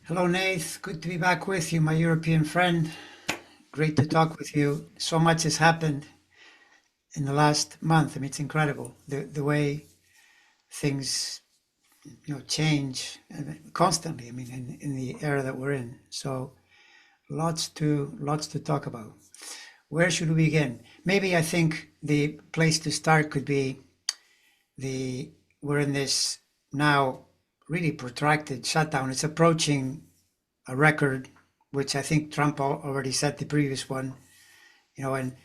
Hello, Nath. Good to be back with you, my European friend. Great to talk with you. So much has happened in the last month. I mean, it's incredible the way things change constantly. I mean, in the era that we're in. So lots to talk about. Where should we begin? Maybe I think the place to start could be the we're in this now really protracted shutdown. It's approaching a record, which I think Trump already set the previous one, and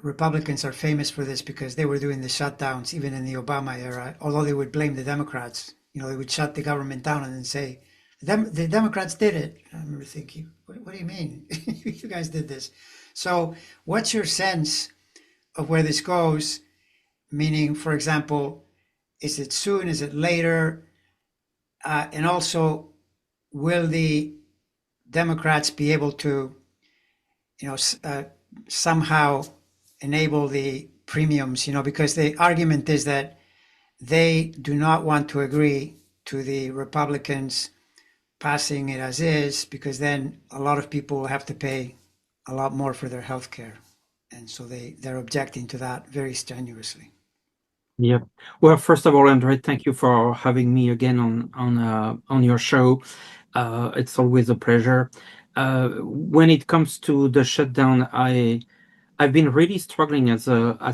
Republicans are famous for this because they were doing the shutdowns even in the Obama era, although they would blame the Democrats. They would shut the government down and then say, the Democrats did it. I remember thinking, what do you mean? You guys did this. So, what's your sense of where this goes? Meaning, for example, is it soon? Is it later? And also, will the Democrats be able to, somehow enable the premiums? Because the argument is that they do not want to agree to the Republicans passing it as is, because then a lot of people will have to pay a lot more for their health care. And so they're objecting to that very strenuously. Yeah. Well, first of all, Andre, thank you for having me again on your show. It's always a pleasure. When it comes to the shutdown, I've been really struggling as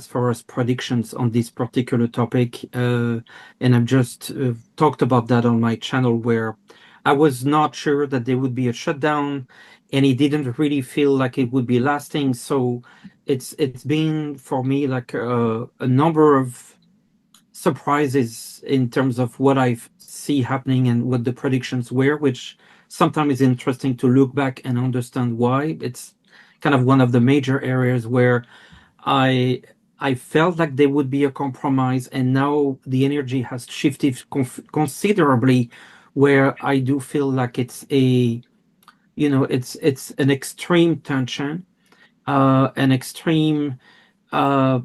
far as predictions on this particular topic, and I've just talked about that on my channel where I was not sure that there would be a shutdown, and it didn't really feel like it would be lasting. So it's been for me like a number of surprises in terms of what I see happening and what the predictions were, which sometimes is interesting to look back and understand why. It's kind of one of the major areas where I I felt like there would be a compromise, and now the energy has shifted considerably, where I do feel like it's an extreme tension, an extreme uh,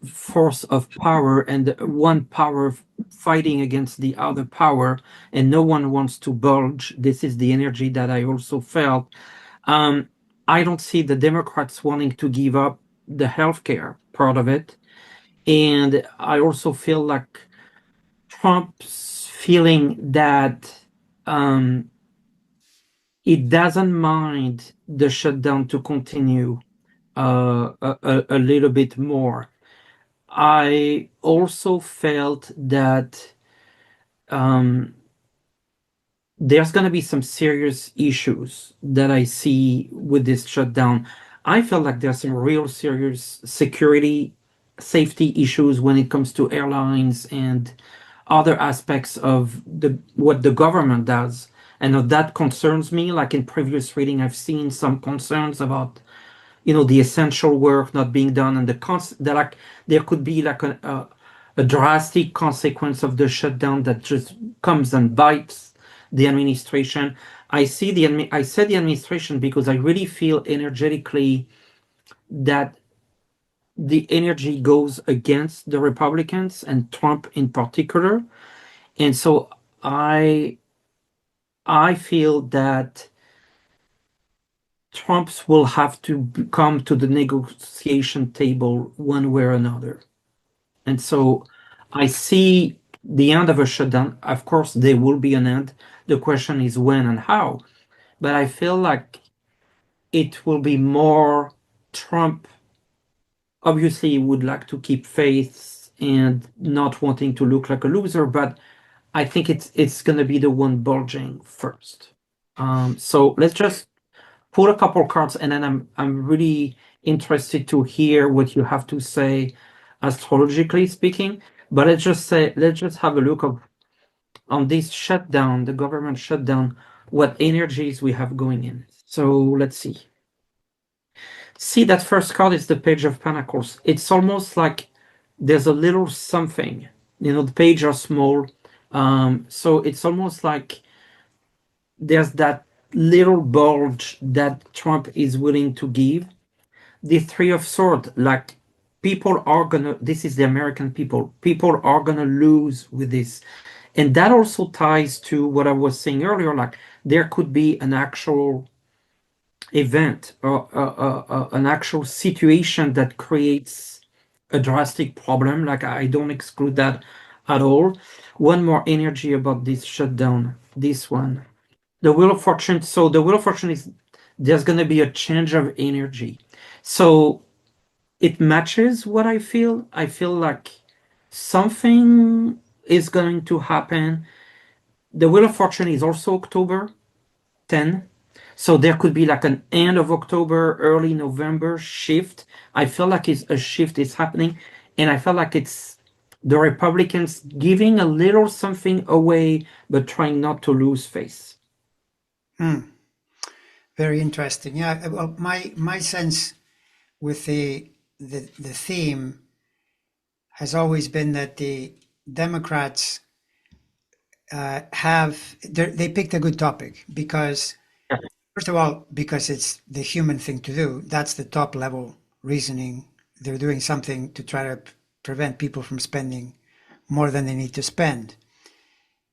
force of power, and one power fighting against the other power, and no one wants to budge. This is the energy that I also felt. um, I don't see the Democrats wanting to give up the healthcare part of it, and I also feel like Trump's feeling that um, it doesn't mind the shutdown to continue a little bit more. I also felt that um, there's going to be some serious issues that I see with this shutdown. I felt like there's some real serious security, safety issues when it comes to airlines and other aspects of the what the government does. And that concerns me. Like in previous reading, I've seen some concerns about the essential work not being done, and that like there could be like a drastic consequence of the shutdown that just comes and bites the administration. I said the administration because I really feel energetically that the energy goes against the Republicans and Trump in particular. And so I I feel that Trumps will have to come to the negotiation table one way or another. And so I see the end of a shutdown. Of course, there will be an end. The question is when and how. But I feel like it will be more Trump. Obviously, he would like to keep faith and not wanting to look like a loser, but I think it's going to be the one bulging first. So let's just pull a couple cards, and then I'm really interested to hear what you have to say, astrologically speaking. But let's just have a look on this shutdown, the government shutdown, what energies we have going in. So let's see. See, that first card is the Page of Pentacles. It's almost like there's a little something. The page are small, so it's almost like there's that little bulge that Trump is willing to give. The Three of Swords, like this is the American people. People are gonna lose with this. And that also ties to what I was saying earlier, like there could be an actual event or an actual situation that creates a drastic problem. Like I don't exclude that at all. One more energy about this shutdown, this one. The Wheel of Fortune. So the Wheel of Fortune is there's going to be a change of energy. So it matches what I feel. I feel like something is going to happen. The Wheel of Fortune is also October 10. So there could be like an end of October, early November shift. I feel like it's a shift is happening. And I feel like it's the Republicans giving a little something away, but trying not to lose face. Hmm. Very interesting. Yeah. Well, my sense with the theme has always been that the Democrats they picked a good topic because, first of all, because it's the human thing to do. That's the top level reasoning. They're doing something to try to prevent people from spending more than they need to spend.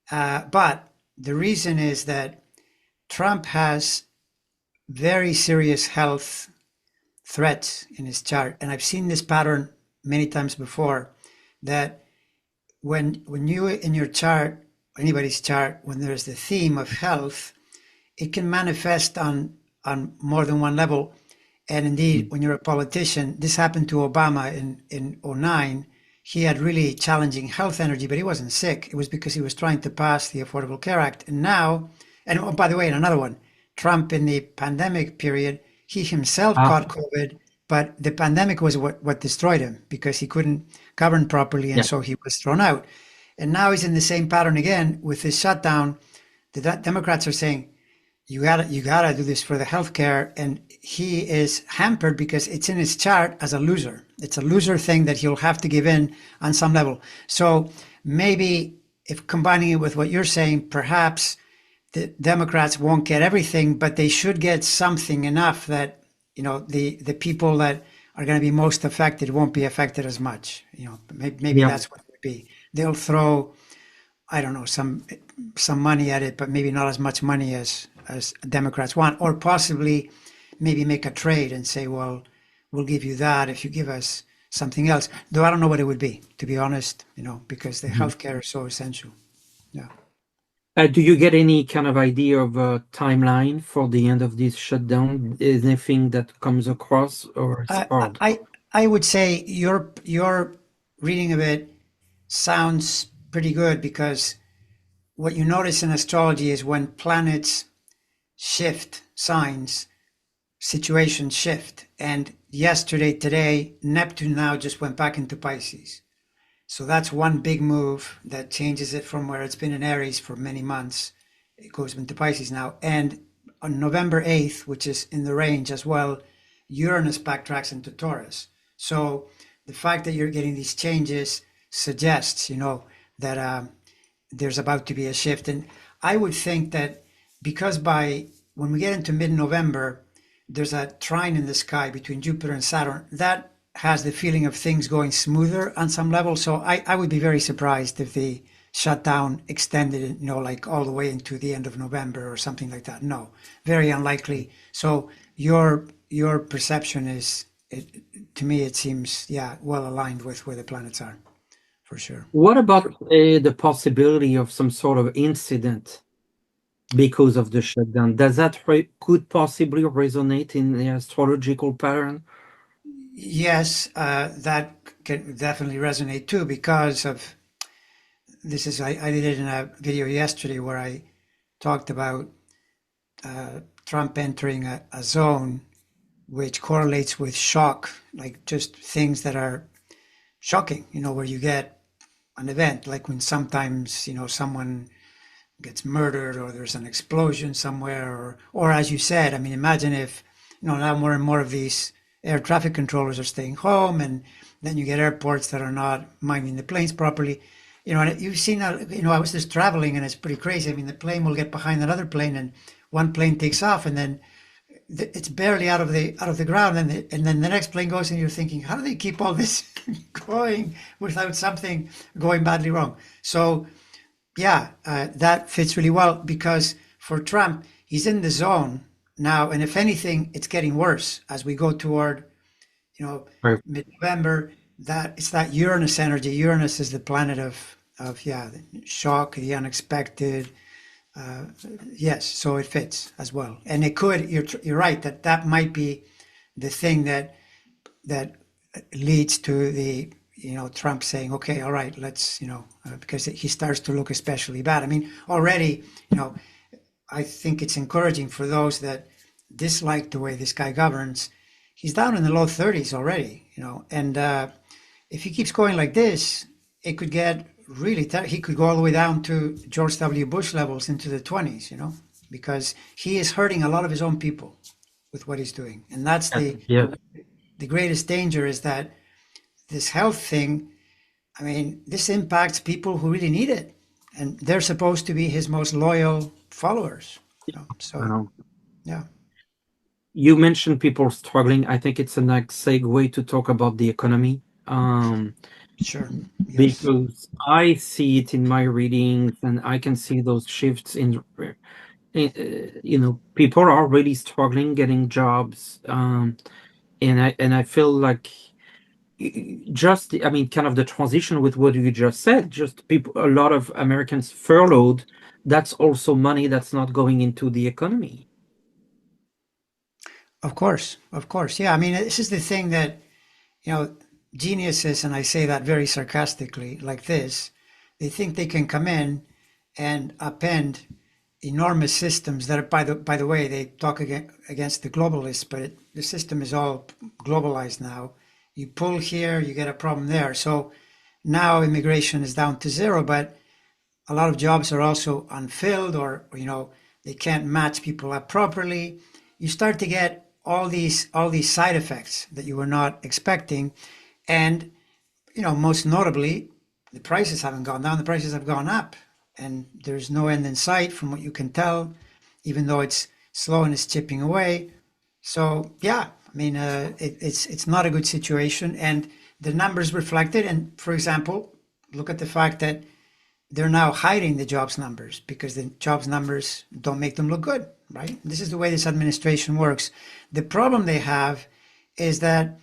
But the reason is that Trump has very serious health threats in his chart, and I've seen this pattern many times before. That when you in your chart, anybody's chart, when there's the theme of health, it can manifest on more than one level. And indeed, when you're a politician, this happened to Obama in '09. He had really challenging health energy, but he wasn't sick. It was because he was trying to pass the Affordable Care Act. And now, and oh, by the way, and another one, Trump in the pandemic period, he himself Ah, caught COVID, but the pandemic was what destroyed him because he couldn't govern properly, and yeah. so he was thrown out. And now he's in the same pattern again with this shutdown. The Democrats are saying, you gotta do this for the healthcare, and he is hampered because it's in his chart as a loser. It's a loser thing that he'll have to give in on some level. So maybe if combining it with what you're saying, perhaps the Democrats won't get everything, but they should get something enough that the people that are going to be most affected won't be affected as much. Maybe Yeah. that's what it would be. They'll throw, I don't know, some money at it, but maybe not as much money as Democrats want, or possibly maybe make a trade and say, well, we'll give you that if you give us something else. Though I don't know what it would be, to be honest, because the Mhm. healthcare is so essential. Yeah. Do you get any kind of idea of a timeline for the end of this shutdown? Anything that comes across, or it's I hard? I I would say your reading of it sounds pretty good because what you notice in astrology is when planets shift signs, situations shift. And yesterday, today, Neptune now just went back into Pisces. So that's one big move that changes it from where it's been in Aries for many months. It goes into Pisces now. And on November 8th, which is in the range as well, Uranus backtracks into Taurus. So the fact that you're getting these changes suggests, that there's about to be a shift. And I would think that because when we get into mid-November, there's a trine in the sky between Jupiter and Saturn that has the feeling of things going smoother on some level. So I would be very surprised if the shutdown extended, like all the way into the end of November or something like that. No, very unlikely. So your perception to me, it seems, yeah, well aligned with where the planets are, for sure. What about the possibility of some sort of incident because of the shutdown? Does that could possibly resonate in the astrological pattern? Yes, that can definitely resonate too because of this. I did it in a video yesterday where I talked about Trump entering a zone which correlates with shock, like just things that are shocking, where you get an event, like when sometimes, someone gets murdered or there's an explosion somewhere, or as you said, I mean, imagine if, now more and more of these air traffic controllers are staying home, and then you get airports that are not minding the planes properly. And you've seen, I was just traveling and it's pretty crazy. I mean, the plane will get behind another plane and one plane takes off and then it's barely out of the ground, and then the next plane goes, and you're thinking, how do they keep all this going without something going badly wrong? So Yeah, that fits really well because for Trump, he's in the zone now, and if anything, it's getting worse as we go toward, you know, Right. mid-November. That it's that Uranus energy. Uranus is the planet of yeah, the shock, the unexpected. Uh, yes, so it fits as well, and it could. You're right that that might be the thing that leads to the Trump saying, okay, all right, let's because he starts to look especially bad. I mean, already, you know, I think it's encouraging for those that dislike the way this guy governs. He's down in the low 30s already, and if he keeps going like this, it could get really. He could go all the way down to George W. Bush levels into the 20s, because he is hurting a lot of his own people with what he's doing, and that's Yes. the Yeah. the greatest danger is that this health thing, I mean, this impacts people who really need it. And they're supposed to be his most loyal followers. So, Um, yeah, you mentioned people struggling. I think it's a nice segue to talk about the economy. sure. Yes. Because I see it in my readings and I can see those shifts people are really struggling getting jobs. And I feel like I mean, kind of the transition with what you just said, just people, a lot of Americans furloughed. That's also money that's not going into the economy. Of course. Of course. Yeah. I mean, this is the thing that, you know, geniuses, and I say that very sarcastically, like this, they think they can come in and upend enormous systems that are, by the way, they talk against the globalists, but the system is all globalized now. You pull here, you get a problem there. So now immigration is down to zero, but a lot of jobs are also unfilled, or they can't match people up properly. You start to get all these side effects that you were not expecting, and most notably, the prices haven't gone down, the prices have gone up, and there's no end in sight from what you can tell, even though it's slow and it's chipping away. So yeah, I mean, it's not a good situation, and the numbers reflect it. And for example, look at the fact that they're now hiding the jobs numbers because the jobs numbers don't make them look good, right? This is the way this administration works. The problem they have is that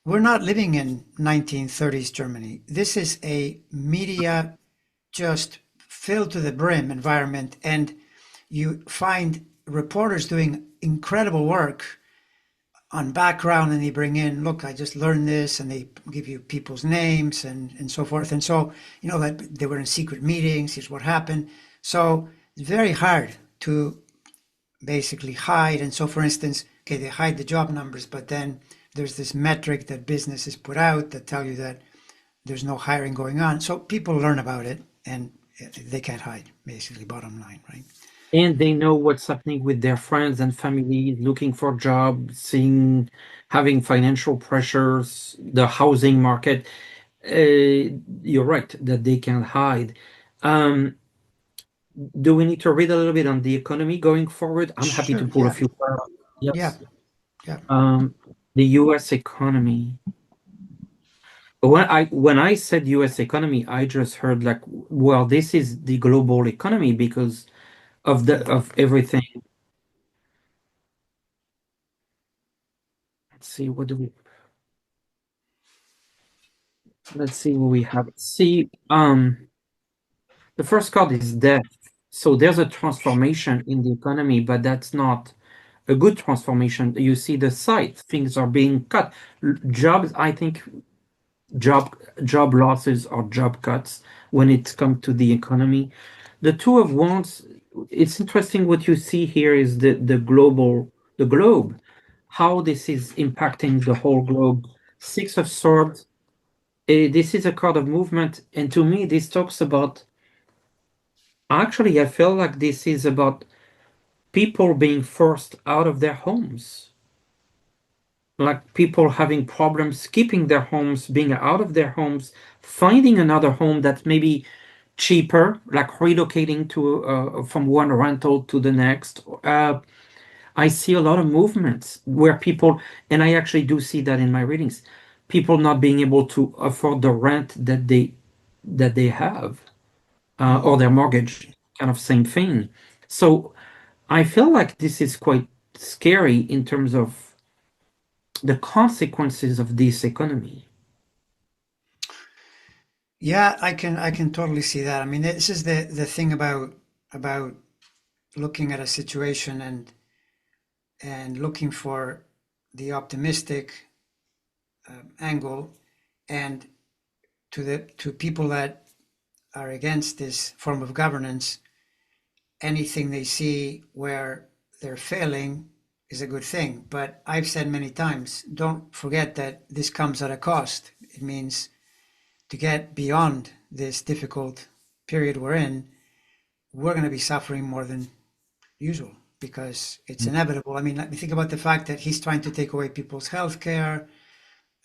we're not living in 1930s Germany. This is a media just filled to the brim environment, and you find reporters doing incredible work on background, and they bring in, look, I just learned this, and they give you people's names and so forth. And so, that they were in secret meetings, here's what happened. So it's very hard to basically hide. And so, for instance, okay, they hide the job numbers, but then there's this metric that businesses put out that tell you that there's no hiring going on. So people learn about it, and they can't hide, basically, bottom line, right? And they know what's happening with their friends and family looking for jobs, having financial pressures, the housing market. You're right that they can hide. Um, do we need to read a little bit on the economy going forward? I'm happy to Sure. pull a Yeah. few. Yeah. Yes. Yeah. The U.S. economy. When I said U.S. economy, I just heard like, well, this is the global economy because of everything. Let's see, let's see what we have. See, the first card is death. So there's a transformation in the economy, but that's not a good transformation. You see the site, things are being cut. Jobs, I think job losses or job cuts when it comes to the economy. The two of wands, it's interesting what you see here is the globe, how this is impacting the whole globe. Six of Swords, this is a card of movement, and to me, this talks about actually, I feel like this is about people being forced out of their homes, like people having problems keeping their homes, being out of their homes, finding another home that's maybe cheaper, like relocating to from one rental to the next. I see a lot of movements where people, and I actually do see that in my readings, people not being able to afford the rent that they have. or their mortgage, kind of same thing. So I feel like this is quite scary in terms of the consequences of this economy. Yeah, I can totally see that. I mean, this is the thing about looking at a situation and looking for the optimistic angle, and to people that are against this form of governance, anything they see where they're failing is a good thing. But I've said many times, don't forget that this comes at a cost. It means to get beyond this difficult period we're in, we're going to be suffering more than usual because it's inevitable. I mean, let me think about the fact that he's trying to take away people's health care.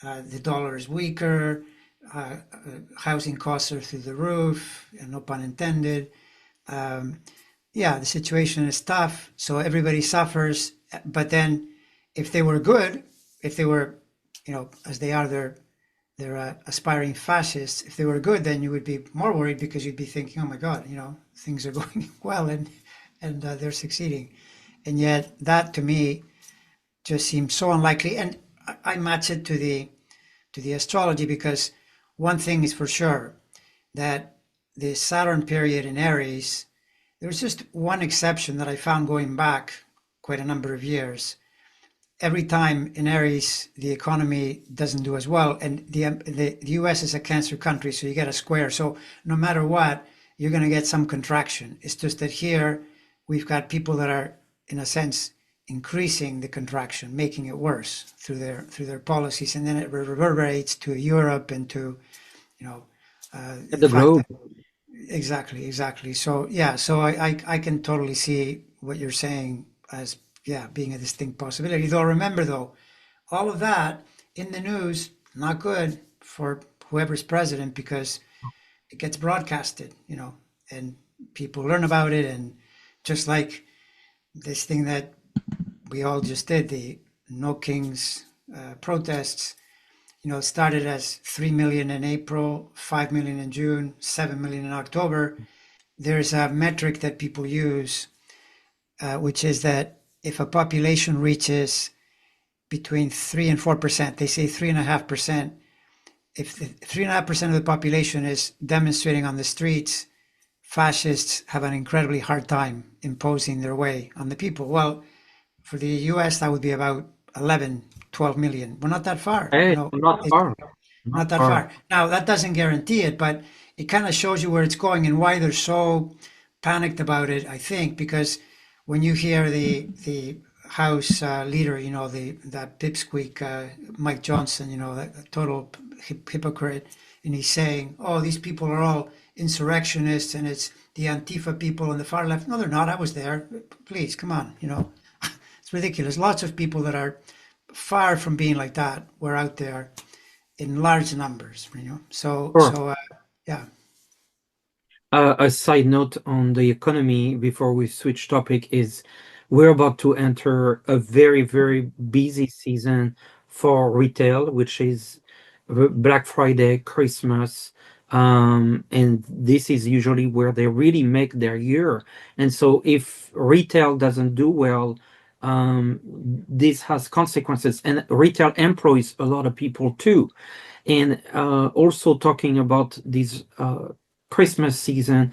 The dollar is weaker. Housing costs are through the roof, and no pun intended. Um, yeah, the situation is tough, so everybody suffers. But then, if they were good, if they were, as they are, they're aspiring fascists. If they were good, then you would be more worried because you'd be thinking, "Oh my God, things are going well and they're succeeding." And yet, that to me just seems so unlikely. And I match it to the astrology because one thing is for sure that the Saturn period in Aries, there was just one exception that I found going back quite a number of years. Every time in Aries the economy doesn't do as well, and the U.S. is a Cancer country, so you get a square. So no matter what, you're going to get some contraction. It's just that here we've got people that are, in a sense, increasing the contraction, making it worse through their policies, and then it reverberates to Europe and to you know the The fact globe. that exactly. So yeah, so I can totally see what you're saying as yeah being a distinct possibility. Though remember though, all of that in the news not good for whoever's president because it gets broadcasted, and people learn about it, and just like this thing that we all just did, the No Kings protests. It started as 3 million in April, 5 million in June, 7 million in October. There's a metric that people use, which is that if a population reaches between 3 and 4%, they say 3.5%. If the 3.5% of the population is demonstrating on the streets, fascists have an incredibly hard time imposing their way on the people. Well, for the US, that would be about 11, 12 million. We're not that far. Hey, not It, far, not not that far. far. Now, that doesn't guarantee it, but it kind of shows you where it's going and why they're so panicked about it, I think, because when you hear the House leader, that pipsqueak, Mike Johnson, that total hypocrite, and he's saying, oh, these people are all insurrectionists and it's the Antifa people on the far left. No, they're not. I was there. Please, come on, it's ridiculous. Lots of people that are far from being like that were out there in large numbers, So, Sure. so yeah, A side note on the economy before we switch topic is we're about to enter a very, very busy season for retail, which is Black Friday, Christmas. And this is usually where they really make their year. And so if retail doesn't do well, this has consequences. And retail employs a lot of people too. And also talking about this Christmas season,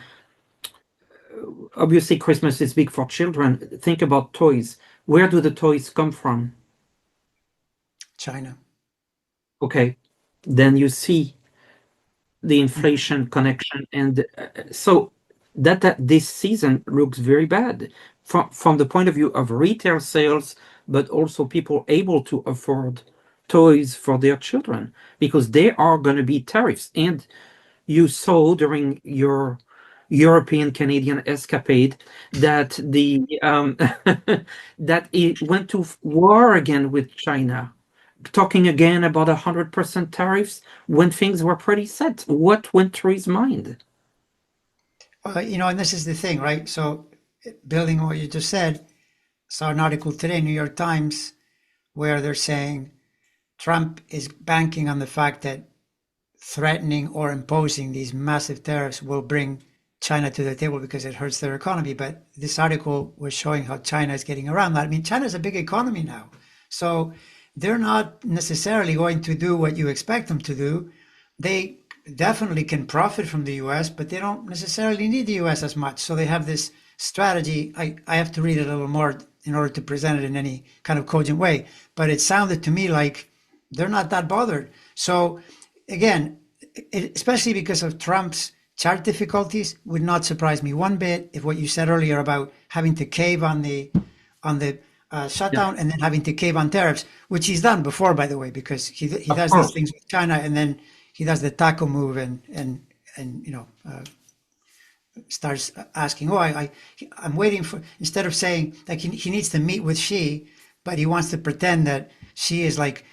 obviously Christmas is big for children. Think about toys. Where do the toys come from? China. Okay, then you see the inflation connection, and so that this season looks very bad from the point of view of retail sales, but also people able to afford toys for their children because there are going to be tariffs. And you saw during your European Canadian escapade that the that it went to war again with China, talking again about 100% tariffs when things were pretty set. What went through his mind? And this is the thing, right? So, building on what you just said, saw an article today, New York Times, where they're saying Trump is banking on the fact that threatening or imposing these massive tariffs will bring China to the table because it hurts their economy. But this article was showing how China is getting around that. I mean, China is a big economy now. So they're not necessarily going to do what you expect them to do. They definitely can profit from the US, but they don't necessarily need the US as much. So they have this strategy. I have to read it a little more in order to present it in any kind of cogent way. But it sounded to me like they're not that bothered. So again, especially because of Trump's chart difficulties, would not surprise me one bit if what you said earlier about having to cave on the Yeah, shutdown and then having to cave on tariffs, which he's done before, by the way, because he of does these course. things with China and then he does the taco move and starts asking, oh, I'm waiting for, instead of saying like he needs to meet with Xi, but he wants to pretend that Xi is like,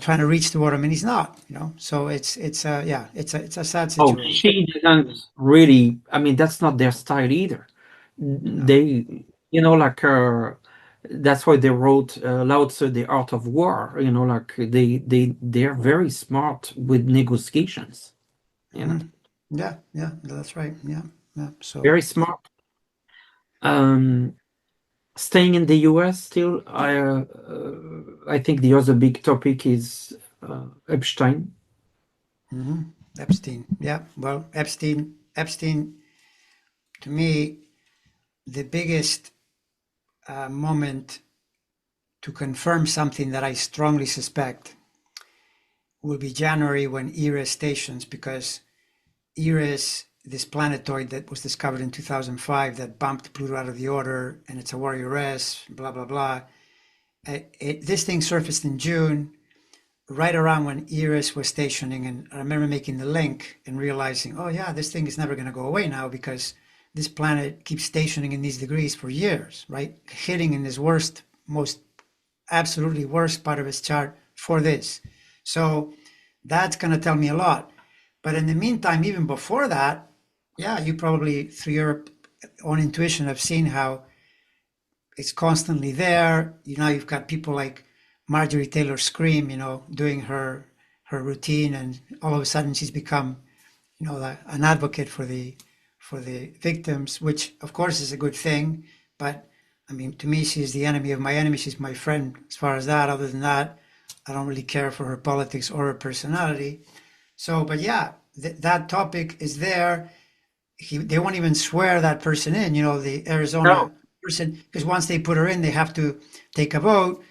trying to reach toward him and he's not, so yeah, it's a sad Oh, situation. she doesn't really. I mean, that's not their style either. No. They, like that's why they wrote Lao Tzu, The Art of War. Like they're very smart with negotiations. You know, Hmm. Yeah, yeah, that's right. Yeah, yeah. So very smart. Um, Staying in the US still, I think the other big topic is Epstein. hmm Epstein. Yeah. Well, Epstein, to me, the biggest moment to confirm something that I strongly suspect will be January when Eris stations, because Eris, this planetoid that was discovered in 2005 that bumped Pluto out of the order, and it's a warrior S, blah, blah, blah. This thing surfaced in June, right around when Eris was stationing. And I remember making the link and realizing, oh, yeah, this thing is never going to go away now because this planet keeps stationing in these degrees for years, right? Hitting in this worst, most absolutely worst part of his chart for this. So that's going to tell me a lot. But in the meantime, even before that, yeah, you probably through your own intuition have seen how it's constantly there. You've got people like Marjorie Taylor Scream, doing her routine, and all of a sudden she's become, an advocate for the victims, which of course is a good thing. But I mean, to me, she's the enemy of my enemy. She's my friend as far as that. Other than that, I don't really care for her politics or her personality. So, but yeah, that topic is there. They won't even swear that person in, the Arizona No, person, because once they put her in, they have to take a vote.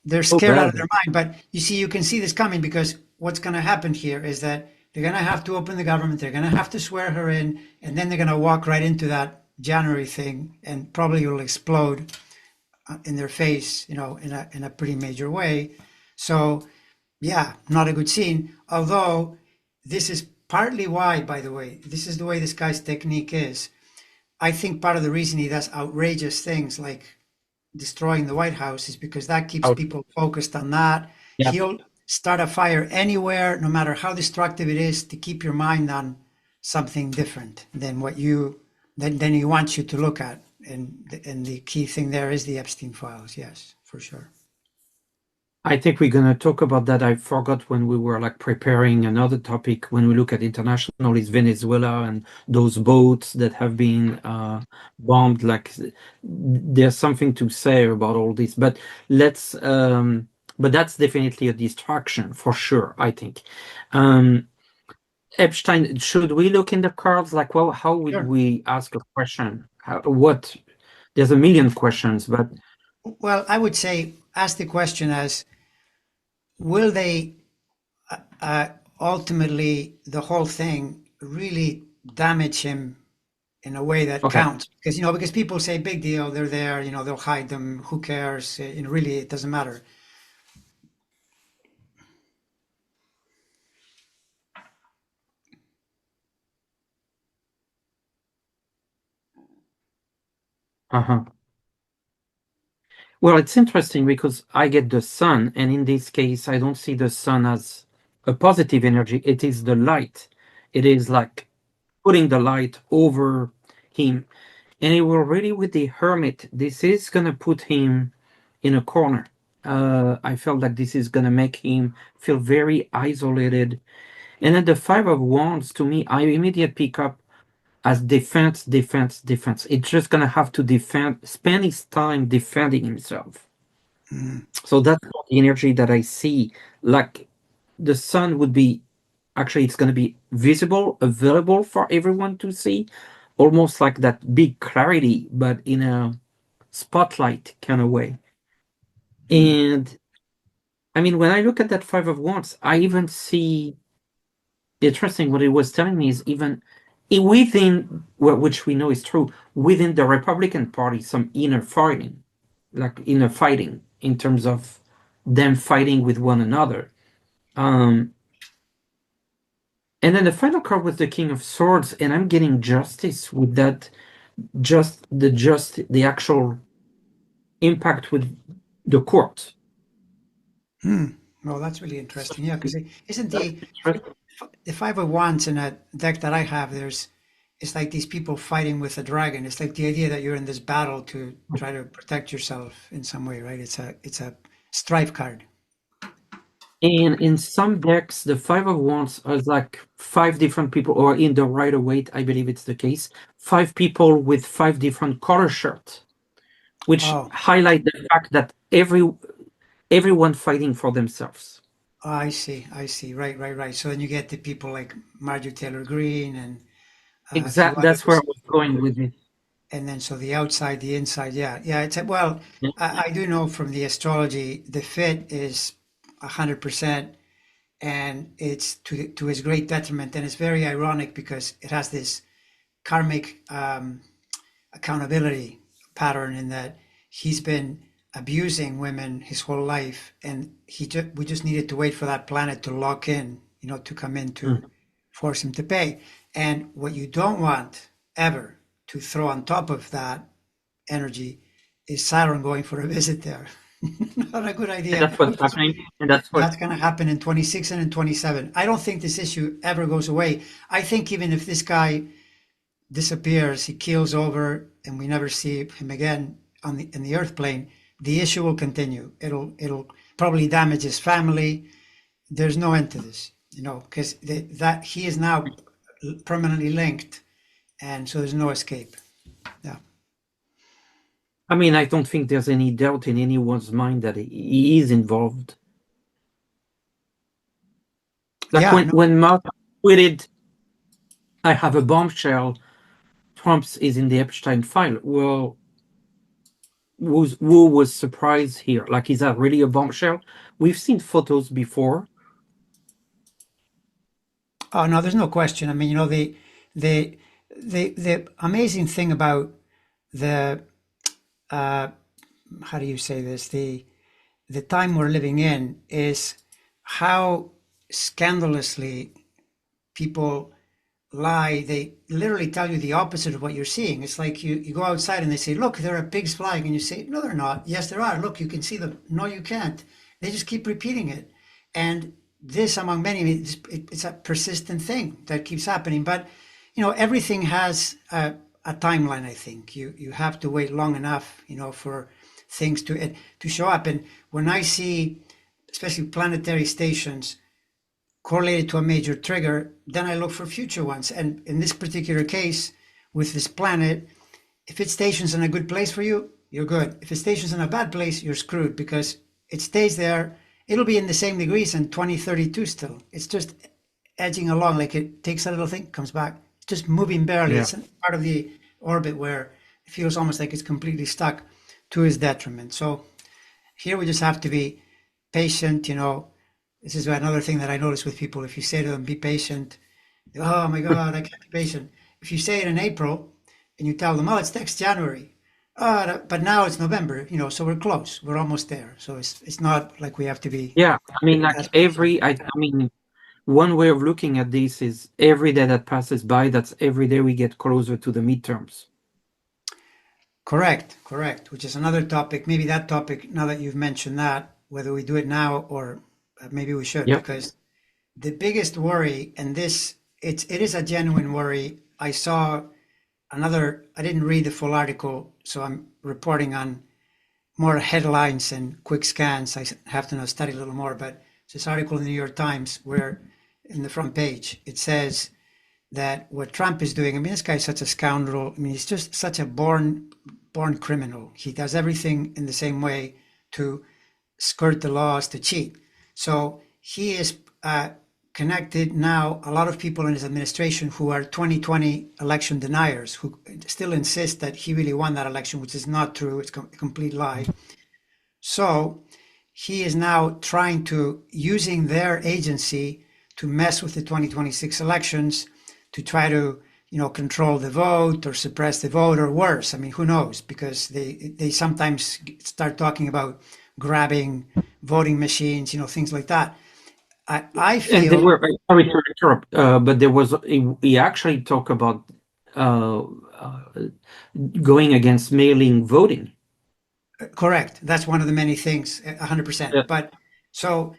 They're so scared out of bad. their mind. But you can see this coming because what's going to happen here is that they're going to have to open the government. They're going to have to swear her in, and then they're going to walk right into that January thing, and probably will explode in their face, in a pretty major way. So yeah, not a good scene. Although this is partly why, by the way, this is the way this guy's technique is. I think part of the reason he does outrageous things like destroying the White House is because that keeps Out. people focused on that. Yeah, He'll start a fire anywhere, no matter how destructive it is, to keep your mind on something different than what than he wants you to look at. And the key thing there is the Epstein files. Yes, for sure. I think we're gonna talk about that. I forgot when we were like preparing another topic when we look at international is Venezuela and those boats that have been bombed. Like there's something to say about all this, but let's. But that's definitely a distraction for sure. I think. Um, Epstein, should we look in the cards? Like, well, how would Sure. we ask a question? What? There's a million questions, but Well, I would say ask the question as will they uh, ultimately the whole thing really damage him in a way that okay. counts? Because people say big deal, they're there, they'll hide them, who cares? Really, it doesn't matter. Uh-huh. Well, it's interesting because I get the sun, and in this case, I don't see the sun as a positive energy. It is the light. It is like putting the light over him. And it will really with the hermit, this is gonna put him in a corner. I felt like this is gonna make him feel very isolated. And then the Five of Wands, to me, I immediately pick up. as defense, defense, defense. It's just gonna have to spend his time defending himself. Mm. So that's the energy that I see. Like the sun would be actually, it's gonna be visible, available for everyone to see, almost like that big clarity, but in a spotlight kind of way. Mm. And I mean, when I look at that Five of Wands, I even see interesting what it was telling me is even within, well, which we know is true, within the Republican Party, some inner fighting, like inner fighting in terms of them fighting with one another. Um, and then the final card was the King of Swords, and I'm getting justice with that, the actual impact with the court. Mm. Well, that's really So interesting. Yeah, because isn't that's interesting. the Five of Wands in a deck that I have? It's like these people fighting with a dragon. It's like the idea that you're in this battle to try to protect yourself in some way, right? It's a strife card. And in some decks, the Five of Wands is like five different people, or in the Rider Waite, I believe it's the case, five people with five different color shirts, which Oh, highlight the fact that everyone fighting for themselves. I see. I see. Right, right, right. So then you get the people like Marjorie Taylor Greene and a few That's where I others. was going with it. And then so the outside, the inside. Yeah, yeah. Well, Yeah. I do know from the astrology, the fit is 100%, and it's to his great detriment. And it's very ironic because it has this karmic accountability pattern in that he's been abusing women his whole life, and we just needed to wait for that planet to lock in, to come in to Mm. force him to pay. And what you don't want ever to throw on top of that energy is Saturn going for a visit there. Not a good And idea, that's what's which is happening. And that's what, that's going to happen in 26 and in 27. I don't think this issue ever goes away. I think even if this guy disappears, he keels over, and we never see him again in the Earth plane, the issue will continue. It'll probably damage his family. There's no end to this, because that he is now permanently linked, and so there's no escape. Yeah, I mean, I don't think there's any doubt in anyone's mind that he is involved. Like yeah, when, no, when Mark tweeted, I have a bombshell, Trump's is in the Epstein file. Well, who was surprised here? Like, is that really a bombshell? We've seen photos before. oh no, there's no question. I mean, the the amazing thing about the uh, how do you say this, the time we're living in is how scandalously people lie. They literally tell you the opposite of what you're seeing. It's like you go outside and they say, look, there are pigs flying. And you say, no, they're not. Yes, there are. Look, you can see them. No, you can't. They just keep repeating it. And this, among many, it's a persistent thing that keeps happening. But, everything has a timeline, I think. You have to wait long enough, for things to show up. And when I see, especially planetary stations, correlated to a major trigger, then I look for future ones. And in this particular case, with this planet, if it stations in a good place for you, you're good. If it stations in a bad place, you're screwed because it stays there. It'll be in the same degrees in 2032 still. It's just edging along, like it takes a little thing, comes back, just moving barely. Yeah. It's part of the orbit where it feels almost like it's completely stuck to his detriment. So here we just have to be patient. This is another thing that I notice with people. If you say to them, be patient, oh my God, I can't be patient. If you say it in April and you tell them, oh, it's next January, but now it's November, so we're close. We're almost there. So it's not like we have to be Yeah. I mean, that like patient. I mean, one way of looking at this is every day that passes by, that's every day we get closer to the midterms. Correct, correct, which is another topic. Maybe that topic, now that you've mentioned that, whether we do it now or maybe we should, Yep. because the biggest worry, and it is a genuine worry. I saw I didn't read the full article, so I'm reporting on more headlines and quick scans. I have to now study a little more, but it's this article in the New York Times where in the front page it says that what Trump is doing, I mean, this guy's such a scoundrel. I mean, he's just such a born criminal. He does everything in the same way to skirt the laws, to cheat. So he is connected now. A lot of people in his administration who are 2020 election deniers, who still insist that he really won that election, which is not true. It's a complete lie. So he is now trying to using their agency to mess with the 2026 elections to try to control the vote or suppress the vote or worse. I mean, who knows? Because they sometimes start talking about grabbing voting machines, things like that. I And they feel were, sorry to interrupt, but there was, he actually talked about uh, uh, going against mailing voting. correct. That's one of the many things, 100%. Yeah. But so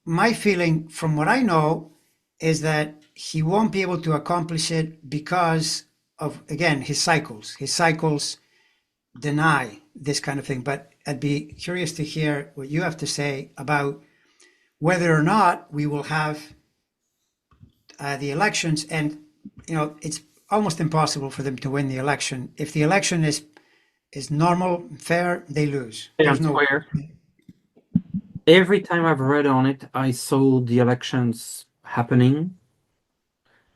my feeling from what I know is that he won't be able to accomplish it because of, again, his cycles. His cycles deny this kind of thing. But I'd be curious to hear what you have to say about whether or not we will have the elections. And, it's almost impossible for them to win the election. If the election is normal, fair, they lose. Fair There's and no square. Every time I've read on it, I saw the elections happening,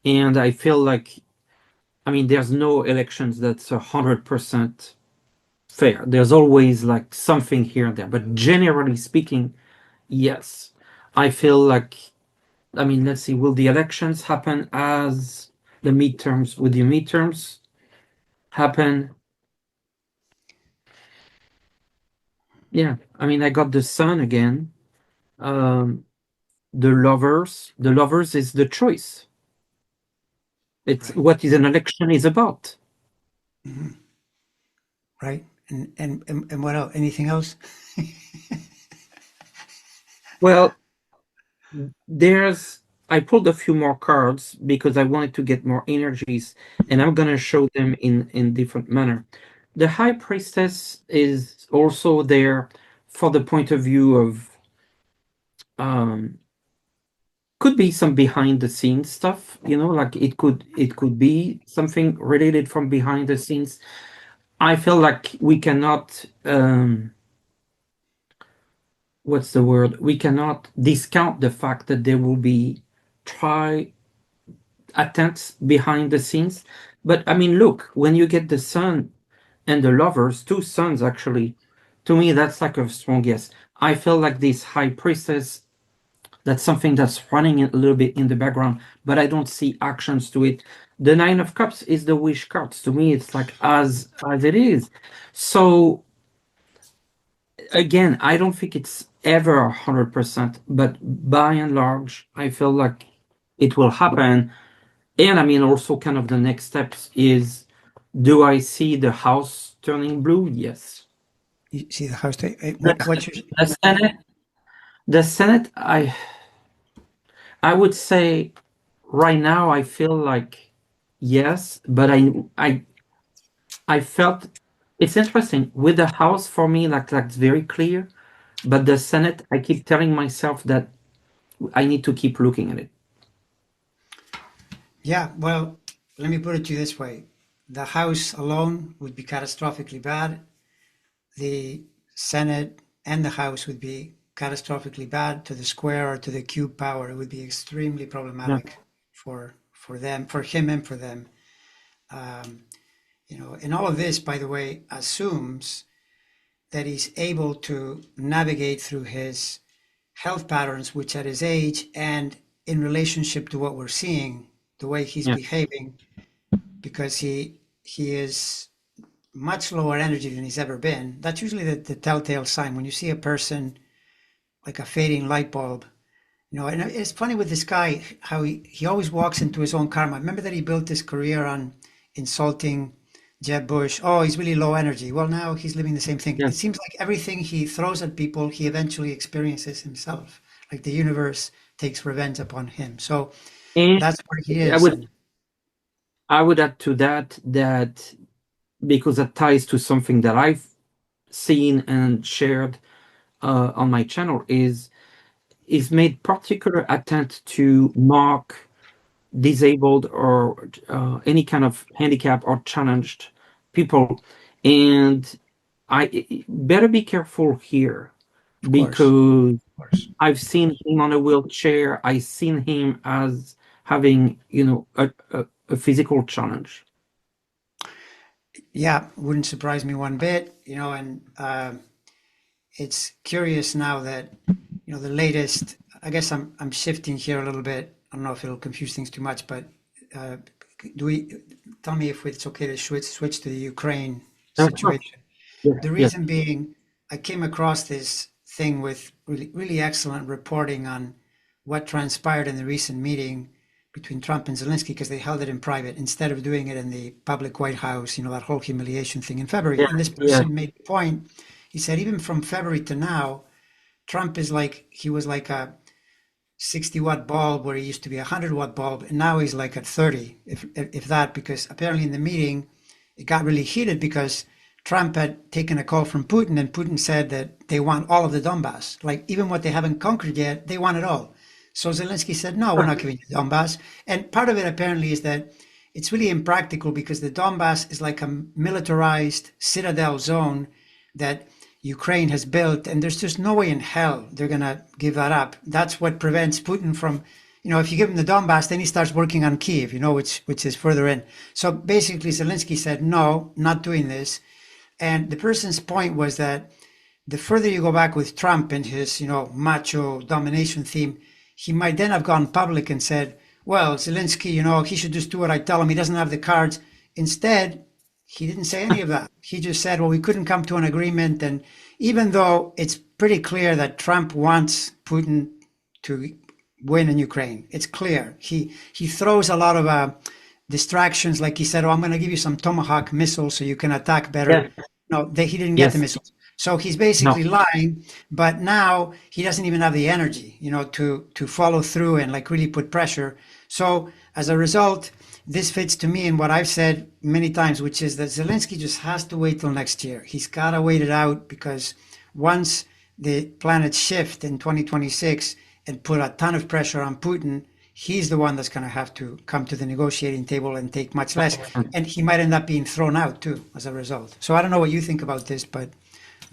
and I feel like, I mean, there's no elections that's 100% fair. There's always like something here and there, but generally speaking, yes. I feel like, I mean, let's see, will the elections happen as the midterms? Will the midterms happen? Yeah, I mean, I got the sun again. Um, the lovers is the choice. It's right. what is an election is about. Mhm. Right. And what else? Anything else? Well, there's, I pulled a few more cards because I wanted to get more energies, and I'm gonna show them in different manner. The High Priestess is also there for the point of view of um could be some behind the scenes stuff, like it could be something related from behind the scenes. I feel like we cannot what's the word? We cannot discount the fact that there will be try attempts behind the scenes. But I mean, look, when you get the sun and the lovers, two suns actually, to me that's like a strong yes. I feel like this high priestess, that's something that's running a little bit in the background, but I don't see actions to it. The Nine of Cups is the wish cards. To me, it's like as it is. So again, I don't think it's ever 100%, but by and large, I feel like it will happen. And I mean, also kind of the next steps is, do I see the house turning blue? Yes. You see the house. The, What's your the Senate, the Senate, I would say right now I feel like yes, but I felt it's interesting with the House for me, like it's very clear, but the Senate, I keep telling myself that I need to keep looking at it. Yeah, well, let me put it to you this way. The House alone would be catastrophically bad. The Senate and the House would be catastrophically bad to the square or to the cube power. It would be extremely Yeah. problematic for them, for him and for them. Um, and all of this, by the way, assumes that he's able to navigate through his health patterns, which at his age and in relationship to what we're seeing, the way he's Yeah. behaving, because he is much lower energy than he's ever been. That's usually the telltale sign when you see a person like a fading light bulb. And it's funny with this guy how he always walks into his own karma. Remember that he built his career on insulting Jeb Bush. Oh, he's really low energy. Well, now he's living the same thing. It Yes. seems like everything he throws at people, he eventually experiences himself. Like the universe takes revenge upon him. So And that's where he I is. would And I would add to that because that ties to something that I've seen and shared on my channel is made particular attempt to mark disabled or any kind of handicap or challenged people. And better be careful here Of course, because of course. I've seen him on a wheelchair. I've seen him as having, a physical challenge. Yeah, wouldn't surprise me one bit, and it's curious now that, the latest, I guess I'm shifting here a little bit. I don't know if it'll confuse things too much, but uh, do we tell me if it's okay to switch to the Ukraine Of course. situation? Yeah, The yeah, reason being, I came across this thing with really, really excellent reporting on what transpired in the recent meeting between Trump and Zelensky because they held it in private instead of doing it in the public White House, that whole humiliation thing in February. yeah, And this yeah. person made the point. He said, even from February to now, Trump is like, he was like a 60-watt bulb where he used to be a 100-watt bulb. And now he's like at 30, if that, because apparently in the meeting, it got really heated because Trump had taken a call from Putin, and Putin said that they want all of the Donbass. Like even what they haven't conquered yet, they want it all. So Zelensky said, no, we're not giving you Donbass. And part of it apparently is that it's really impractical because the Donbass is like a militarized citadel zone that Ukraine has built, and there's just no way in hell they're going to give that up. That's what prevents Putin from, if you give him the Donbass, then he starts working on Kiev, which is further in. So basically, Zelensky said, no, not doing this. And the person's point was that the further you go back with Trump and his, macho domination theme, he might then have gone public and said, well, Zelensky, he should just do what I tell him. He doesn't have the cards. Instead, he didn't say any of that. He just said, well, we couldn't come to an agreement. And even though it's pretty clear that Trump wants Putin to win in Ukraine, it's clear. He throws a lot of distractions, like he said, oh, I'm going to give you some Tomahawk missiles so you can attack better. Yeah. No, he didn't get the Yes. missiles. So he's No. basically lying, but now he doesn't even have the energy, to follow through and like really put pressure. So as a result, this fits to me in what I've said many times, which is that Zelensky just has to wait till next year. He's got to wait it out because once the planets shift in 2026 and put a ton of pressure on Putin, he's the one that's going to have to come to the negotiating table and take much less. And he might end up being thrown out too as a result. So I don't know what you think about this, but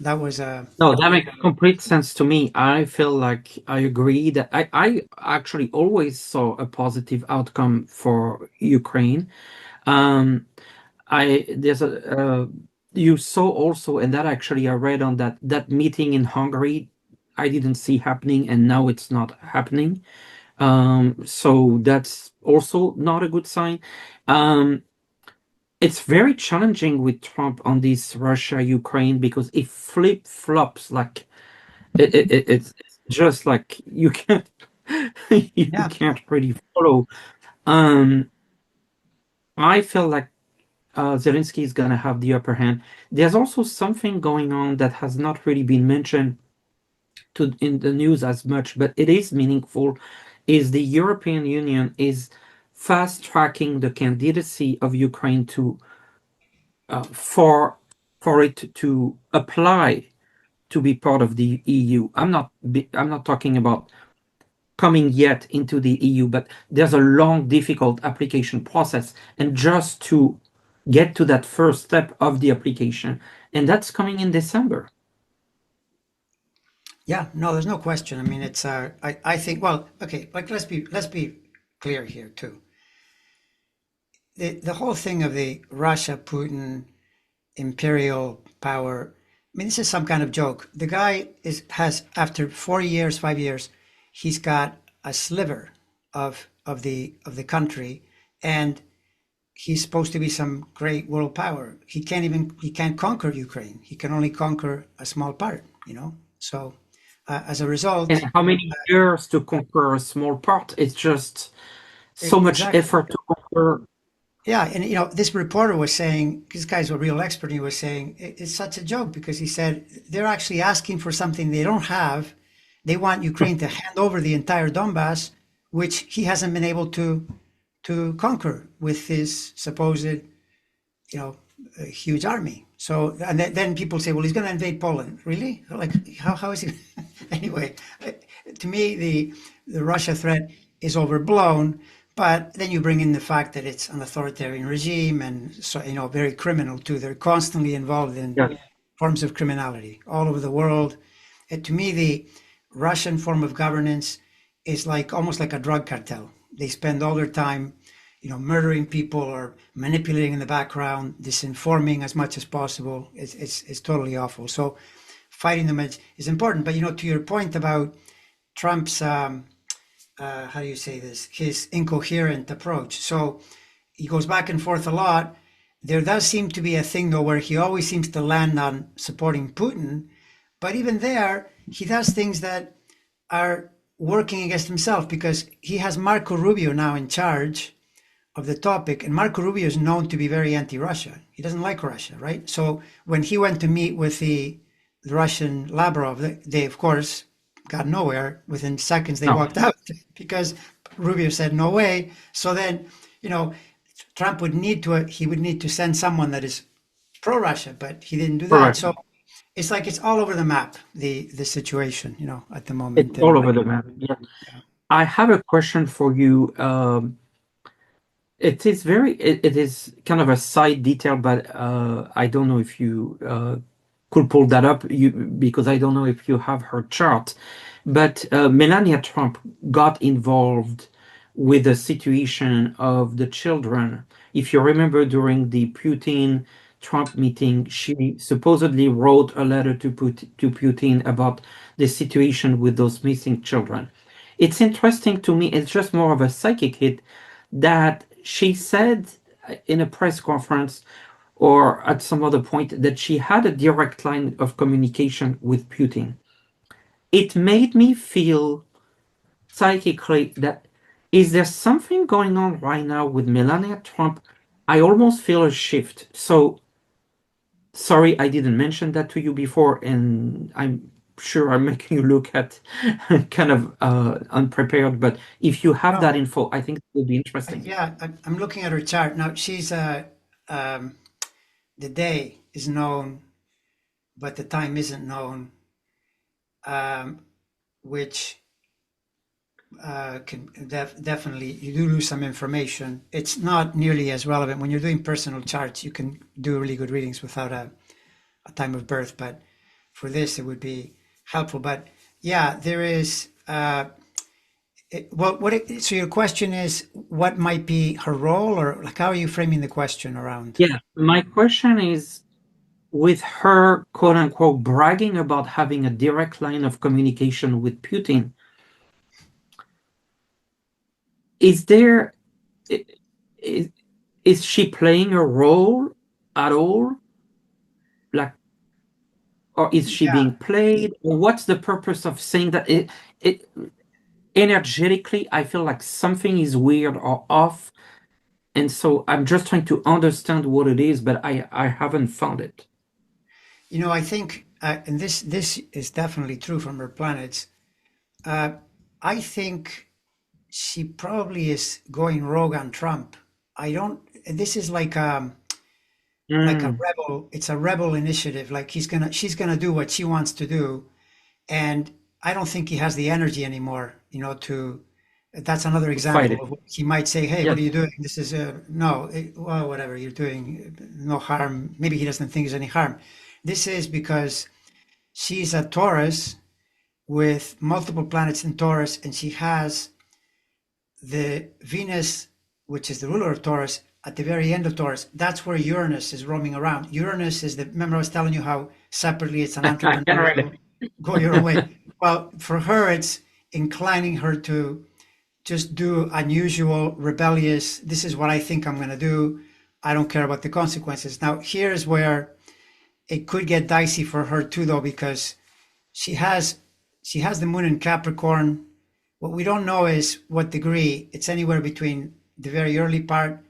that was No, that makes complete sense to me. I feel like I agree that I actually always saw a positive outcome for Ukraine. Um, I there's a you saw also, and that actually I read on that meeting in Hungary, I didn't see happening, and now it's not happening. So that's also not a good sign. Um, it's very challenging with Trump on this Russia-Ukraine because it flip-flops like it's just like you can't you yeah. can't really follow. Um, I feel like Zelensky is gonna have the upper hand. There's also something going on that has not really been mentioned in the news as much, but it is meaningful. Is the European Union is fast tracking the candidacy of Ukraine to for it to apply to be part of the EU. I'm not talking about coming yet into the EU, but there's a long, difficult application process, and just to get to that first step of the application, and that's coming in December. Yeah, no, there's no question. I mean, it's I think, well, okay, like let's be clear here too. The whole thing of the Russia Putin imperial power. I mean, this is some kind of joke. The guy has after 4 years, 5 years, he's got a sliver of the country, and he's supposed to be some great world power. He can't conquer Ukraine. He can only conquer a small part. So as a result, And how many years to conquer a small part? It's just so much exactly. effort to conquer. Yeah, and this reporter was saying, this guy's a real expert, and he was saying it's such a joke because he said they're actually asking for something they don't have. They want Ukraine to hand over the entire Donbass, which he hasn't been able to conquer with his supposed, huge army. So, and then people say, well, he's going to invade Poland. Really? Like, how is he? Anyway, to me, the Russia threat is overblown. But then you bring in the fact that it's an authoritarian regime and so, very criminal too. They're constantly involved in Yes. forms of criminality all over the world. And to me, the Russian form of governance is like almost like a drug cartel. They spend all their time, murdering people or manipulating in the background, disinforming as much as possible. It's totally awful. So fighting them is important. But to your point about Trump's how do you say this? His incoherent approach. So he goes back and forth a lot. There does seem to be a thing though where he always seems to land on supporting Putin, but even there, he does things that are working against himself because he has Marco Rubio now in charge of the topic, and Marco Rubio is known to be very anti-Russia. He doesn't like Russia, right? So when he went to meet with the Russian Lavrov, they of course got nowhere. Within seconds, they No. walked out because Rubio said no way. So then, Trump would need to send someone that is pro-Russia, but he didn't do that. Correct. So it's like it's all over the map, the situation, at the It's moment. all And over the map. Yeah. yeah. I have a question for you. It is kind of a side detail, but I don't know if you could pull that up because I don't know if you have her chart. But Melania Trump got involved with the situation of the children. If you remember during the Putin Trump meeting, she supposedly wrote a letter to Putin about the situation with those missing children. It's interesting to me, it's just more of a psychic hit that she said in a press conference or at some other point that she had a direct line of communication with Putin. It made me feel psychically that is there something going on right now with Melania Trump? I almost feel a shift. So sorry I didn't mention that to you before, and I'm sure I'm making you look at kind of unprepared, but if you have that No, info, I think it will be interesting. yeah, I'm looking at her chart now. She's um, the day is known, but the time isn't known, which can definitely you do lose some information. It's not nearly as relevant when you're doing personal charts. You can do really good readings without a time of birth, but for this it would be helpful. But yeah, there is. So your question is, what might be her role, or like how are you framing the question around? Yeah, my question is with her quote unquote bragging about having a direct line of communication with Putin, is there i- is, is she playing a role at all? Like, or is she Yeah, being played? Or what's the purpose of saying that it energetically I feel like something is weird or off. And so I'm just trying to understand what it is, but I haven't found it. I think, and this is definitely true from her planets. Uh, I think she probably is going rogue on Trump. I don't. This is like a Mm, rebel. It's a rebel initiative. Like she's gonna do what she wants to do, and I don't think he has the energy anymore. To that's another to fight example it. of what he might say. Hey, what Yes. are you doing? This is no. Well, whatever you're doing, no harm. Maybe he doesn't think there's any harm. This is because she's a Taurus with multiple planets in Taurus, and she has the Venus, which is the ruler of Taurus, at the very end of Taurus. That's where Uranus is roaming around. Uranus is remember I was telling you how separately it's an I can read entrepreneurial, it. go your own way. Well, for her, it's inclining her to just do unusual, rebellious, this is what I think I'm going to do. I don't care about the consequences. Now, here's where it could get dicey for her too, though, because she has she has the moon in Capricorn. What we don't know is what degree. It's anywhere between the very early part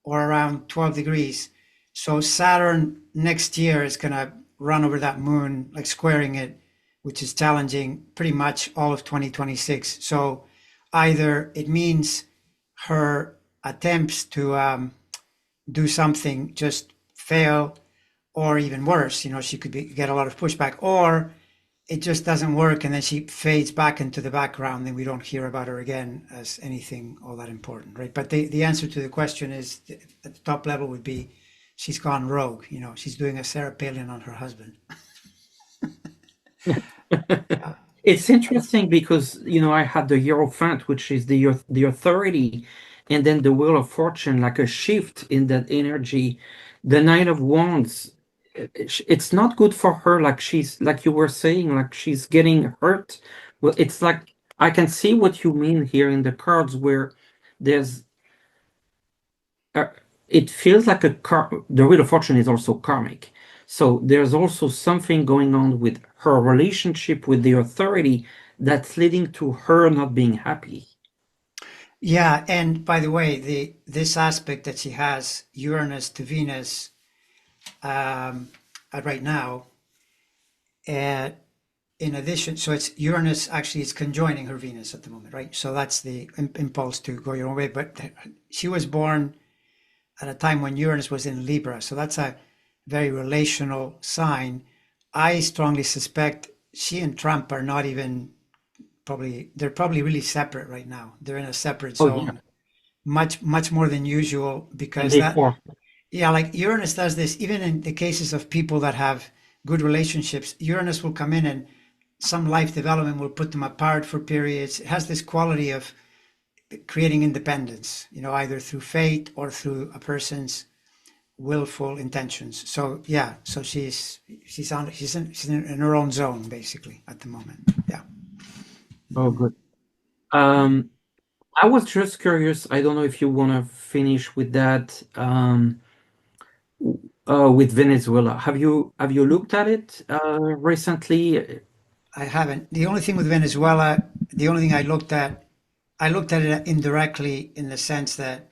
or around 12 degrees. So Saturn next year is going to run over that moon, like squaring it, which is challenging pretty much all of 2026. So either it means her attempts to do something just fail, or even worse, she could get a lot of pushback, or it just doesn't work, and then she fades back into the background, and we don't hear about her again as anything all that important, right? But the answer to the question is, at the top level would be, she's gone rogue. You know, she's doing a Sarah Palin on her husband. Yeah. It's interesting because I had the Hierophant, which is the authority, and then the Wheel of Fortune, like a shift in that energy. The Knight of Wands, it's not good for her. Like she's like you were saying, like she's getting hurt. Well, it's like I can see what you mean here in the cards, where there's uh, it feels like the Wheel of Fortune is also karmic. So there's also something going on with her relationship with the authority that's leading to her not being happy. Yeah, and by the way, the this aspect that she has, Uranus to Venus, right now, uh, in addition, so it's Uranus actually is conjoining her Venus at the moment, right? So that's the impulse to go your own way. But she was born at a time when Uranus was in Libra, so that's a very relational sign. I strongly suspect she and Trump are not even probably, they're probably really separate right now. They're in a separate Oh yeah, zone, much more than usual, and because they that, form. yeah, like Uranus does this even in the cases of people that have good relationships. Uranus will come in and some life development will put them apart for periods. It has this quality of creating independence, either through fate or through a person's willful intentions. So yeah, so she's in her own zone basically at the moment. Yeah. Oh good. Um, I was just curious. I don't know if you want to finish with that. With Venezuela, have you looked at it recently? I haven't. The only thing with Venezuela, the only thing I looked at it indirectly in the sense that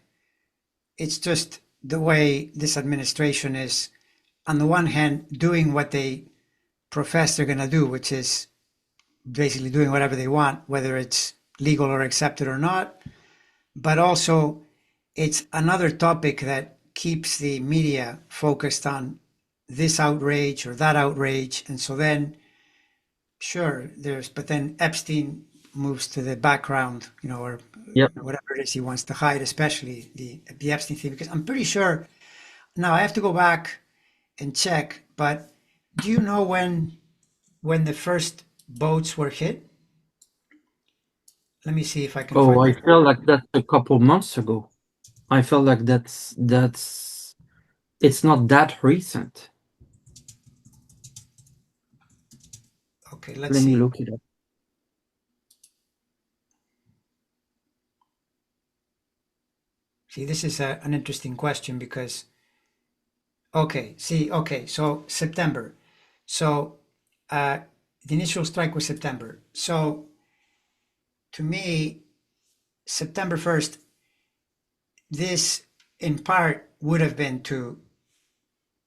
it's just the way this administration is, on the one hand, doing what they profess they're going to do, which is basically doing whatever they want, whether it's legal or accepted or not. But also, it's another topic that keeps the media focused on this outrage or that outrage. And so then, sure, but then Epstein moves to the background, or Yep. whatever it is he wants to hide, especially the Epstein thing, because I'm pretty sure now I have to go back and check, but do you know when the first boats were hit? Let me see if I can Oh, find I that. felt like that's a couple months ago. I felt like that's it's not that recent. Okay, let's Let me see. look it up. See, this is an interesting question because, okay, so September. So uh, the initial strike was September. So to me, September 1st, this in part would have been to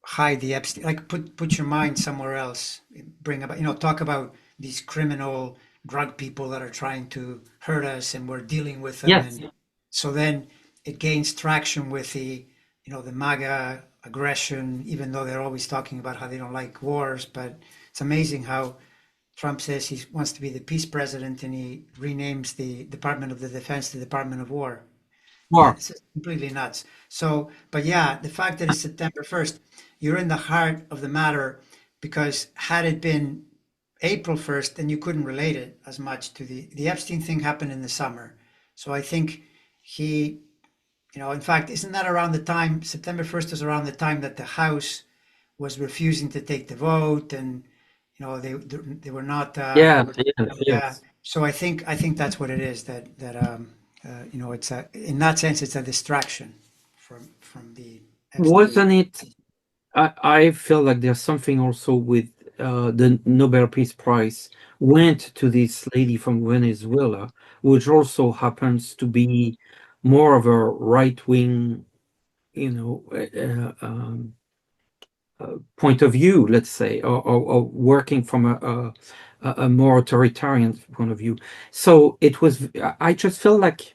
hide the Epstein, like put your mind somewhere else, bring about, talk about these criminal drug people that are trying to hurt us and we're dealing with them. Yes. And so then it gains traction with the MAGA aggression, even though they're always talking about how they don't like wars. But it's amazing how Trump says he wants to be the peace president and he renames the Department of the Defense the Department of War. Yeah, More. this is completely nuts. So, but yeah, the fact that it's September 1st, you're in the heart of the matter, because had it been April 1st, then you couldn't relate it as much to the Epstein thing happened in the summer. So I think he, in fact, isn't that around the time, September 1st was around the time that the House was refusing to take the vote, and they were not they Yes, were, yes, yeah. yes. So I think that's what it is, it's in that sense it's a distraction from the Epstein. Wasn't it? I feel like there's something also with the Nobel Peace Prize went to this lady from Venezuela, which also happens to be more of a right wing, you know, point of view, let's say, or working from a more authoritarian point of view. So it was. I just feel like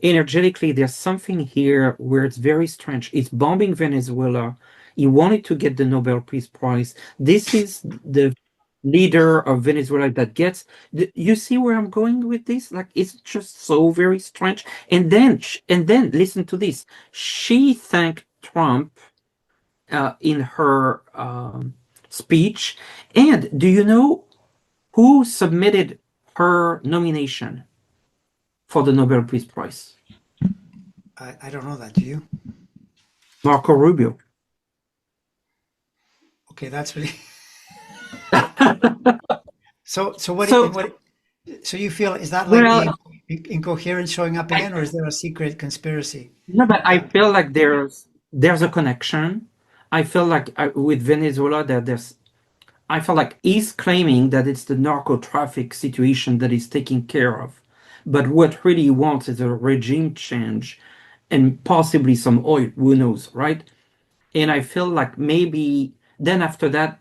energetically there's something here where it's very strange. It's bombing Venezuela. He wanted to get the Nobel Peace Prize. This is the leader of Venezuela that gets. You see where I'm going with this? Like it's just so very strange. And then listen to this. She thanked Trump in her speech. And do you know who submitted her nomination for the Nobel Peace Prize? I don't know that. Do you? Marco Rubio. Okay, that's really. So So, so you feel, is that like the well, incoherence showing up I again, or is there a secret conspiracy? no, but I Uh, feel like there's a connection. I feel like with Venezuela that there's. I feel like he's claiming that it's the narco traffic situation that he's taking care of, but what really he wants is a regime change, and possibly some oil. Who knows, right? And I feel like maybe then after that,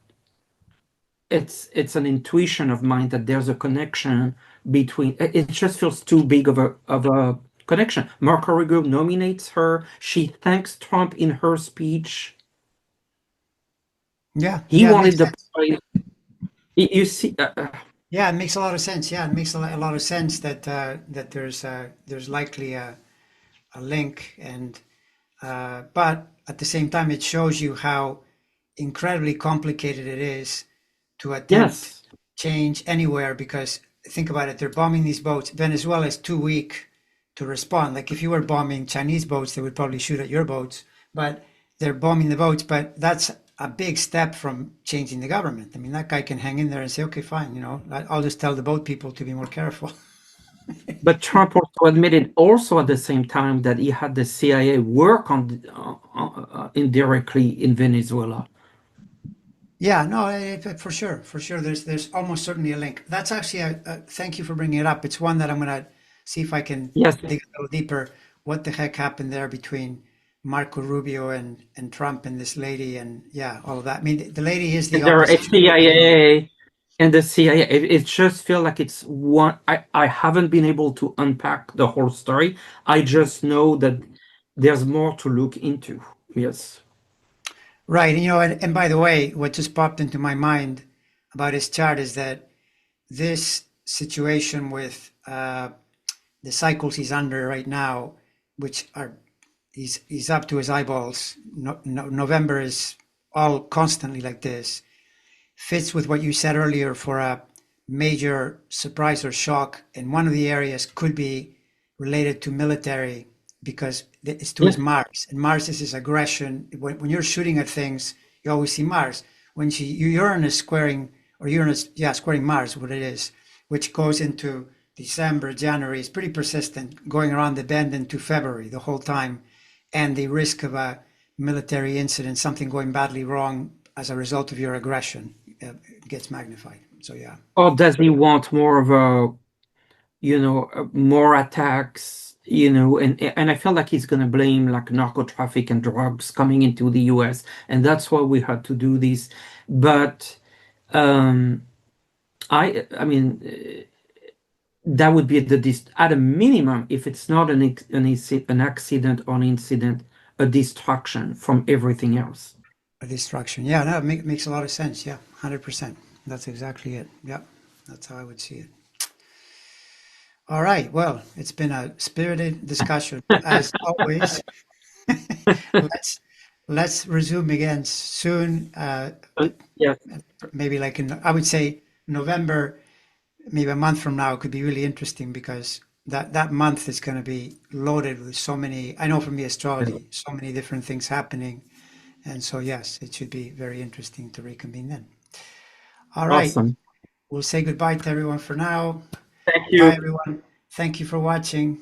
it's an intuition of mine that there's a connection between. It just feels too big of a connection. Marco Rubio nominates her. She thanks Trump in her speech. yeah, He yeah, it makes wanted the sense. prize. You see, Yeah, it makes a lot of sense. Yeah, it makes a lot of sense that that there's likely a link, and but at the same time, it shows you how incredibly complicated it is to attempt yes, change anywhere. Because think about it, they're bombing these boats. Venezuela is too weak to respond. Like if you were bombing Chinese boats, they would probably shoot at your boats, but they're bombing the boats. But that's a big step from changing the government. I mean, that guy can hang in there and say, okay, fine, I'll just tell the boat people to be more careful. but Trump also admitted also at the same time that he had the CIA work on indirectly in Venezuela. Yeah, no, for sure, for sure. There's almost certainly a link. That's actually thank you for bringing it up. It's one that I'm gonna see if I can Yes, dig a little deeper. What the heck happened there between Marco Rubio and Trump and this lady, and yeah, all of that. I mean, the lady is the and there are opposition leader. CIA and the CIA. It just feels like it's one. I haven't been able to unpack the whole story. I just know that there's more to look into. Yes. Right, and and by the way, what just popped into my mind about his chart is that this situation with the cycles he's under right now, which are he's up to his eyeballs. November is all constantly like this. Fits with what you said earlier for a major surprise or shock, and one of the areas could be related to military because it's to his Yes. Mars, and Mars is his aggression. When you're shooting at things, you always see Mars. When Uranus squaring, or Uranus, yeah, squaring Mars, what it is, which goes into December, January, is pretty persistent, going around the bend into February the whole time, and the risk of a military incident, something going badly wrong as a result of your aggression, gets magnified. So yeah. Or does he want more of more attacks, and I feel like he's going to blame like narco traffic and drugs coming into the US, and that's why we had to do this. But um, I mean, that would be at a minimum, if it's not an accident or an incident, a distraction from everything else. A distraction. Yeah, no, makes a lot of sense. Yeah, 100%. That's exactly it. Yeah, that's how I would see it. All right. Well, it's been a spirited discussion as always. let's let's resume again soon. Yes, Maybe like in, I would say November, maybe a month from now could be really interesting because that month is going to be loaded with so many. I know from the astrology, so many different things happening, and so yes, it should be very interesting to reconvene then. All right, awesome. we'll say goodbye to everyone for now. Thank Bye, you. everyone. Thank you for watching.